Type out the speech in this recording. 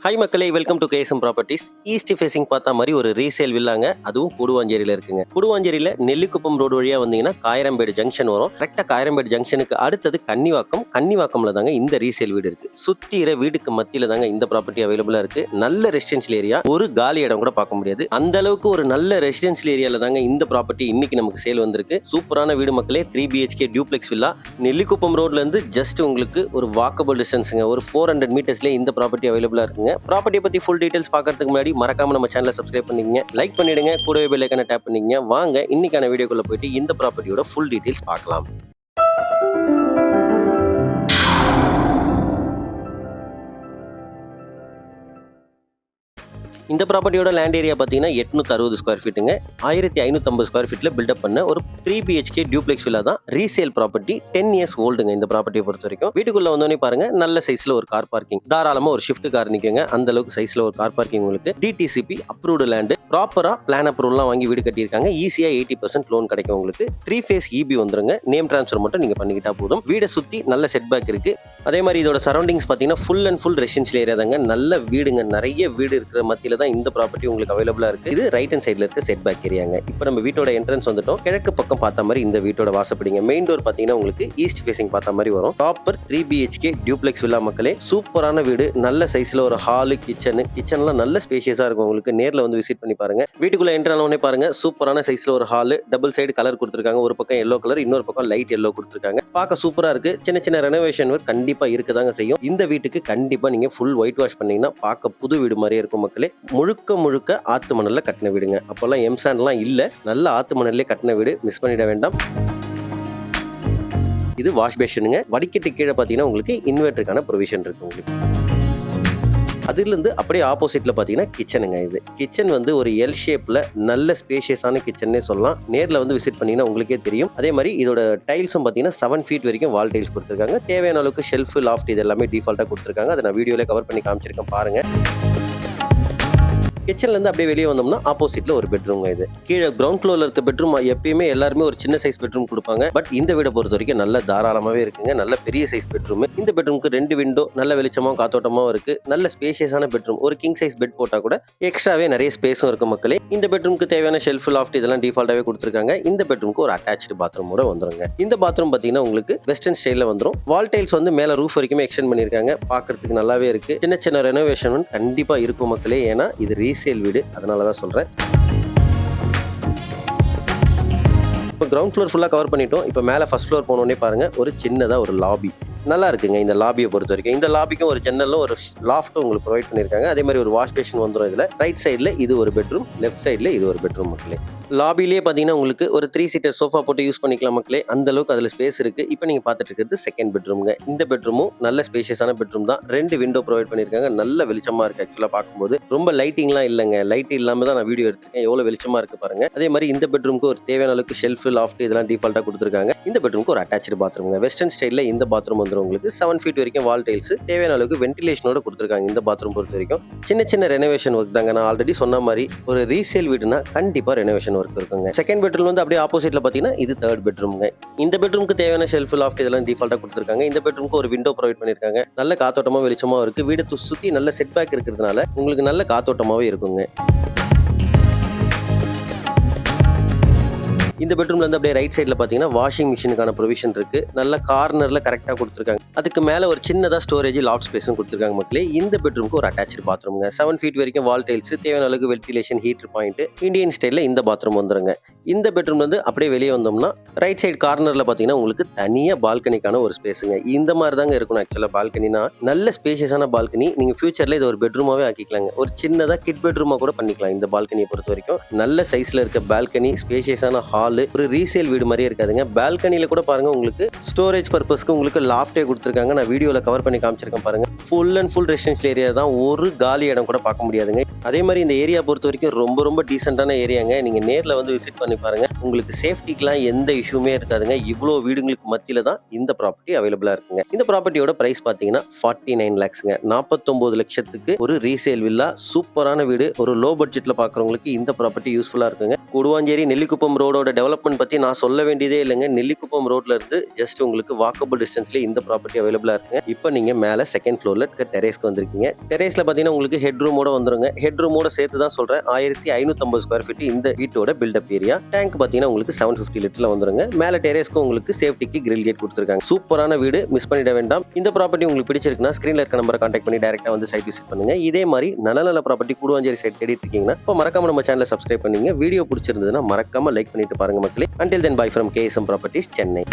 Hi மக்களே, welcome to KSM properties. East facing பார்த்த மாதிரி ஒரு ரீசேல் வில்லாங்க, அதுவும் கூடுவாஞ்சேரியில் இருக்குங்க. கூடுவாஞ்சேரியில் நெல்லிக்குப்பம் ரோடு வழியாக வந்தீங்கன்னா காயரம்பேடு ஜங்ஷன் வரும். கரெக்டாக காயரம்பேடு ஜங்ஷனுக்கு அடுத்தது கன்னிவாக்கம்ல தாங்க இந்த ரீசேல் வீடு இருக்கு. சுத்திர வீடுக்கு மத்தியில தாங்க இந்த ப்ராப்பர்ட்டி அவைலபிளா இருக்கு. நல்ல ரெசிடென்ஷியல் ஏரியா, ஒரு காலி இடம் கூட பார்க்க முடியாது. அந்த அளவுக்கு ஒரு நல்ல ரெசிடென்ஷியல் ஏரியால தாங்க இந்த ப்ராப்பர்ட்டி இன்னைக்கு நமக்கு சேல் வந்திருக்கு. சூப்பரான வீடு மக்களே. 3 BHK டியூப்ளெக்ஸ் வில்லா. நெல்லிக்குப்பம் ரோட்ல இருந்து ஜஸ்ட் உங்களுக்கு ஒரு வாக்கபிள் டிஸ்டன்ஸுங்க, ஒரு 400 மீட்டர்ஸ்லேயே இந்த ப்ராப்பர்ட்டி அவைலபிளா இருக்குங்க. ப்ராப்பர்ட்டி பத்தி ஃபுல் டீடைல்ஸ் பார்க்கறதுக்கு முன்னாடி மறக்காம நம்ம சேனலை சப்ஸ்கிரைப் பண்ணிக்கங்க, லைக் பண்ணிடுங்க, கூடவே பெல் ஐகானை டேப் பண்ணிக்கங்க. வாங்க இன்னைக்கான வீடியோக்குள்ள போயிட்டு இந்த ப்ராப்பர்ட்டியோட ஃபுல் டீடைல்ஸ் பார்க்கலாம். இந்த ப்ராப்பர்ட்டியோட லேண்ட் ஏரியா பார்த்தீங்கன்னா 860 ஸ்கொயர் ஃபீட்டுங்க. 1550 ஸ்கொயர் ஃபீட்டில் பில்டப் பண்ண ஒரு 3 BHK டியூப்ளெக்ஸ் வில்லா தான். ரீசேல் ப்ராப்பர்ட்டி, 10 இயர்ஸ் ஓல்டுங்க இந்த ப்ராப்பர்ட்டியை பொறுத்த வரைக்கும். வீட்டுக்குள்ள வந்தோடனே பாருங்க, நல்ல சைஸ்ல ஒரு கார் பார்க்கிங், தாராளமா ஒரு ஷிஃப்ட் கார் நிற்குங்க. அந்த அளவுக்கு சைஸ்ல ஒரு கார் பார்க்கிங் உங்களுக்கு. DTCP அப்ரூவ்டு லேண்டு, ப்ராப்பரா பிளான் அப்ரூவல்லாம் வாங்கி வீடு கட்டியிருக்காங்க. ஈஸியா 80% லோன் கிடைக்கும் உங்களுக்கு. 3 phase EB வந்துருங்க. நேம் டிரான்ஸ்ஃபர் மட்டும் நீங்க பண்ணிக்கிட்டா போதும். வீடை சுத்தி நல்ல செட் பேக் இருக்கு. அதே மாதிரி இதோட சரௌண்டிங்ஸ் பார்த்தீங்கன்னா full and full residential area தாங்க. நல்ல வீடுங்க, நிறைய வீடு இருக்கிற மத்தியில தான் இந்த ப்ராப்பர்ட்டி உங்களுக்கு அவைலபிளா இருக்கு. இது ரைட் ஹேண்ட் சைடுல இருக்க செட் பேக் ஏரியாங்க. இப்போ நம்ம வீட்டோட என்ட்ரன்ஸ் வந்துட்டோம். கிழக்கு பக்கம் பார்த்த மாதிரி இந்த வீட்டோட வாசப்படிங்க. மெயின் டோர் பார்த்தீங்கன்னா உங்களுக்கு ஈஸ்ட் ஃபேசிங் பார்த்த மாதிரி வரும். ப்ராப்பர் 3 BHK டியூப்ளெக்ஸ் வில்லா மக்களே. சூப்பரான வீடு, நல்ல சைஸ்ல ஒரு ஹாலு, கிச்சன்லாம் நல்ல ஸ்பேஷியஸா இருக்கும் உங்களுக்கு. நேர்ல வந்து விசிட் பண்ணி பாருங்க. வீட்டுக்குள்ள என்டர் ஆனோடனே பாருங்க, சூப்பரான சைஸ்ல ஒரு ஹாலு, டபுள் சைடு கலர் கொடுத்துருக்காங்க. ஒரு பக்கம் எல்லோ கலர், இன்னொரு பக்கம் லைட் எல்லோ கொடுத்துருக்காங்க. பார்க்க சூப்பரா இருக்கு. சின்ன சின்ன ரெனோவேஷன் ஒர்க் கண்டிப்பா இருக்கதாங்க செய்யும். இந்த வீட்டுக்கு கண்டிப்பா நீங்க ஃபுல் ஒயிட் வாஷ் பண்ணீங்கன்னா பார்க்க புது வீடு மாதிரியே இருக்கும் மக்களே. முழுக்க ஆத்து மணல்ல கட்டின வீடுங்க. அப்பெல்லாம் எம்சாண்ட்லாம் இல்ல, நல்ல ஆத்து மணல்லே கட்டின வீடு. மிஸ் பண்ணிட வேண்டாம். இது வாஷ் பேஷனுங்க. வடிக்கட்டு கீழே பார்த்தீங்கன்னா உங்களுக்கு இன்வெர்டருக்கான ப்ரொவிஷன் இருக்கு உங்களுக்கு. அதுலேருந்து அப்படியே ஆப்போசிட்ல பார்த்தீங்கன்னா கிச்சனுங்க. இது கிச்சன் வந்து ஒரு எல் ஷேப்ல நல்ல ஸ்பேஷியஸான கிச்சன்னே சொல்லலாம். நேரில் வந்து விசிட் பண்ணீங்கன்னா உங்களுக்கே தெரியும். அதே மாதிரி இதோட டைல்ஸும் பார்த்தீங்கன்னா 7 feet வரைக்கும் வால் டைல்ஸ் கொடுத்துருக்காங்க. தேவையான அளவுக்கு ஷெல்ஃப், லாஃப்ட் இது எல்லாமே டிஃபால்ட்டாக கொடுத்துருக்காங்க. அதை நான் வீடியோல கவர் பண்ணி காமிச்சிருக்கேன் பாருங்க. கிச்சன்ல இருந்து அப்படியே வெளியே வந்தோம்னா ஆப்போசிட்ல ஒரு பெட்ரூம். இது கீழே கிரவுண்ட் ஃப்ளோர்ல இருக்க பெட்ரூம் எப்பயுமே எல்லாருமே ஒரு சின்ன சைஸ் பெட்ரூம் கொடுப்பாங்க. பட் இந்த வீடை பொறுத்த வரைக்கும் நல்ல தாராளமாவே இருக்குங்க. நல்ல பெரிய சைஸ் பெட்ரூம். இந்த பெட்ரூமுக்கு 2 விண்டோ, நல்ல வெளிச்சமாவும் காத்தோட்டமாவும் இருக்கு. நல்ல ஸ்பேஷியஸான பெட்ரூம். ஒரு கிங் சைஸ் பெட் போட்டா கூட எக்ஸ்ட்ராவே நிறைய ஸ்பேஸும் இருக்கு மக்களே. இந்த பெட்ரூமுக்கு தேவையான ஷெல்ஃப், லாஃப்ட் இதெல்லாம் டிஃபால்ட்டாவே கொடுத்துருக்காங்க. இந்த பெட்ரூமுக்கு ஒரு அட்டாச்சு பாத்ரூமோட வந்துருங்க. இந்த பாத்ரூம் பாத்தீங்கன்னா உங்களுக்கு வெஸ்டர்ன் ஸ்டைல்ல வந்துரும். வால் டைல்ஸ் வந்து மேல ரூஃப் வரைக்குமே எக்ஸ்டெண்ட் பண்ணிருக்காங்க. பாக்குறதுக்கு நல்லாவே இருக்கு. சின்ன சின்ன ரெனோவேஷன் கண்டிப்பா இருக்கும் மக்களே. ஏன்னா இது ரீசேல் வீடு, அதனாலதான் சொல்றேன். இப்போ கிரவுண்ட் ஃப்ளோர் ஃபுல்லாக கவர் பண்ணிட்டோம். இப்போ மேலே ஃபர்ஸ்ட் ஃப்ளோர் போனோடனே பாருங்க, ஒரு சின்னதாக ஒரு லாபி நல்லா இருக்குங்க. இந்த லாபியை பொறுத்த வரைக்கும் இந்த லாபிக்கும் ஒரு ஜன்னலும் ஒரு லாஃப்ட்டும் உங்களுக்கு ப்ரொவைட் பண்ணியிருக்காங்க. அதே மாதிரி ஒரு வாஷ் பேஷன் வந்துடும். இதில் ரைட் சைடில் இது ஒரு பெட்ரூம், லெஃப்ட் சைடில் இது ஒரு பெட்ரூம் மக்களே. லாபிலேயே பார்த்தீங்கன்னா உங்களுக்கு ஒரு 3 seater சோஃபா போட்டு யூஸ் பண்ணிக்கலாம் மக்களே. அந்த அளவுக்கு அதில் ஸ்பேஸ் இருக்கு. இப்போ நீங்கள் பார்த்துட்டு இருக்கிறது செகண்ட் பெட்ரூம்ங்க. இந்த பெட்ரூமும் நல்ல ஸ்பேஷியஸான பெட்ரூம் தான். 2 விண்டோ ப்ரொவைட் பண்ணியிருக்காங்க. நல்ல வெளிச்சமாக இருக்கு. ஆக்சுவலாக பார்க்கும்போது ரொம்ப லைட்டிங்லாம் இல்லைங்க. லைட் இல்லாமல் தான் நான் வீடியோ எடுத்திருக்கேன். எவ்வளோ வெளிச்சமாக இருக்கு பாருங்க. அதே மாதிரி இந்த பெட்ரூமுக்கு ஒரு தேவையான அளவுக்கு ஷெல்ஃப், லாஃப்ட் இதெல்லாம் டிஃபால்ட்டாக கொடுத்துருக்காங்க. இந்த பெட்ரூமுக்கு ஒரு அட்டாச்சு பாத்ரூம்ங்க. வெஸ்டர்ன் ஸ்டைலில் இந்த பாத்ரூம் வந்துடும் உங்களுக்கு. 7 feet வரைக்கும் வால் டைல்ஸ், தேவையான அளவுக்கு வென்டிலேஷனோட கொடுத்துருக்காங்க. இந்த பாத்ரூம் பொறுத்த வரைக்கும் சின்ன சின்ன ரெனோவேஷன் ஒர்க் தாங்க. நான் ஆல்ரெடி சொன்ன மாதிரி ஒரு ரீசேல் வீடுனா கண்டிப்பா ரெனோவேஷன் ஒர்க் இருக்குங்க. செகண்ட் பெட்ரூம் வந்து அப்படியே ஆப்போசிட்ல பாத்தீங்கன்னா இது தேர்ட் பெட்ரூம்ங்க. இந்த பெட்ரூமுக்கு தேவையான ஷெல்ஃப், லாஃப்ட் இதெல்லாம் டிஃபால்ட்டா கொடுத்துருக்காங்க. இந்த பெட்ரூமுக்கு ஒரு விண்டோ ப்ரொவைட் பண்ணிருக்காங்க. நல்ல காத்தோட்டமா வெளிச்சமா இருக்கு. வீடு சுத்தி நல்ல செட் பேக் இருக்கிறதுனால உங்களுக்கு நல்ல காத்தோட்டமாவே இருக்குங்க. இந்த பெட்ரூம்ல இருந்து அப்படியே ரைட் சைடில் பார்த்தீங்கன்னா வாஷிங் மிஷினுக்கான ப்ரொவிஷன் இருக்கு. நல்ல கார்னர்ல கரெக்டாக கொடுத்துருக்காங்க. அதுக்கு மேலே ஒரு சின்னதாக ஸ்டோரேஜ், லாஃப்ட் ஸ்பேஸும் கொடுத்துருக்காங்க மக்களே. இந்த பெட்ரூமுக்கு ஒரு அட்டாச்சு பாத்ரூம்ங்க. 7 feet வரைக்கும் வால் டைல்ஸ், தேவையான அளவுக்கு வென்டிலேஷன், ஹீட்டர் பாயிண்ட், இந்தியன் ஸ்டைலில் இந்த பாத்ரூம் வந்துருங்க. இந்த பெட்ரூம்ல இருந்து அப்படியே வெளியே வந்தோம்னா ரைட் சைடு கார்னர்ல பார்த்தீங்கன்னா உங்களுக்கு தனியாக பால்கனிக்கான ஒரு ஸ்பேஸுங்க. இந்த மாதிரி தாங்க இருக்கணும் ஆக்சுவலாக. பால்கனினா நல்ல ஸ்பேஷியஸான பால்கனி. நீங்க ஃபியூச்சர்ல இது ஒரு பெட்ரூமாவே ஆக்கிக்கலாங்க. ஒரு சின்னதாக கிட் பெட்ரூமா கூட பண்ணிக்கலாம். இந்த பால்கனியை பொறுத்த வரைக்கும் நல்ல சைஸ்ல இருக்க பால்கனி, ஸ்பேஷியஸான ஹால், ஒரு ரீசேல் வீடு மாதிரியே இருக்காதுங்க. பால்கனியில கூட பாருங்க உங்களுக்கு ஸ்டோரேஜ் பர்பஸ்க்கு உங்களுக்கு லாஃப்டே கொடுத்துருக்காங்க. நான் வீடியோல கவர் பண்ணி காமிச்சிருக்கேன் பாருங்க. Full and full residential area தான். ஒரு காலி இடம் கூட பார்க்க முடியாதுங்க. அதே மாதிரி இந்த ஏரியா பொறுத்த வரைக்கும் ரொம்ப ரொம்ப டீசென்டான ஏரியாங்க. நீங்க நேர்ல வந்து விசிட் பண்ணி பாருங்க. உங்களுக்கு சேஃப்டிக்குலாம் எந்த இஷ்யூமே இருக்காதுங்க. இவ்வளோ வீடுங்களுக்கு மத்தியில தான் இந்த ப்ராப்பர்ட்டி அவைலபிளா இருக்குங்க. இந்த ப்ராப்பர்ட்டியோட பிரைஸ் பார்த்தீங்கன்னா 49 லேக்ஸ்ங்க. 49 லட்சத்துக்கு ஒரு ரீசேல் வில்லா, சூப்பரான வீடு. ஒரு லோ பட்ஜெட்ல பார்க்குறவங்களுக்கு இந்த ப்ராப்பர்ட்டி யூஸ்ஃபுல்லா இருக்குங்க. கூடுவாஞ்சேரி நெல்லிக்குப்பம் ரோடோட டெவலப்மெண்ட் பத்தி நான் சொல்ல வேண்டியதே இல்லைங்க. நெல்லிக்குப்பம் ரோட்ல இருந்து ஜஸ்ட் உங்களுக்கு வாக்கபிள் டிஸ்டன்ஸ்ல இந்த ப்ராப்பர்ட்டி அவைலபிளா இருக்குங்க. இப்போ நீங்க மேல செகண்ட் ஃப்ளோர்ல இருக்க டெரேஸ்க்கு வந்திருக்கீங்க. டெரேஸ்ல பார்த்தீங்கன்னா உங்களுக்கு ஹெட் ரூமோட வந்துருங்க. ஹெட் ரூமோட சேர்த்து தான் சொல்றேன். 1550 ஸ்கொயர் ஃபீட் இந்த வீட்டோட பில்டப் ஏரியா. டேங்க் பார்த்தீங்கன்னா உங்களுக்கு 750 லிட்டர்ல வந்துருங்க. மேல டெரேஸ்க்கு உங்களுக்கு சேஃப்டிக்கு கிரில் கேட் கொடுத்துருக்காங்க. சூப்பரான வீடு, மிஸ் பண்ணிட வேண்டாம். இந்த ப்ராப்பர்ட்டி உங்களுக்கு பிடிச்சிருக்குன்னா ஸ்கிரீன்ல இருக்க நம்பரை கான்டாக்ட் பண்ணி டைரக்டா வந்து சைட் விசிட் பண்ணுங்க. இதே மாதிரி நல்ல நல்ல ப்ராப்பர்ட்டி கூடுவாஞ்சேரி சைட் தேடிட்டு இருக்கீங்கன்னா இப்போ மறக்காம நம்ம சேனலை சப்ஸ்கிரைப் பண்ணுங்க. வீடியோ பிடிச்சிருந்ததுன்னா மறக்காம லைக் பண்ணிட்டு பாருங்க மக்களே. Until then, bye from KSM Properties, Chennai.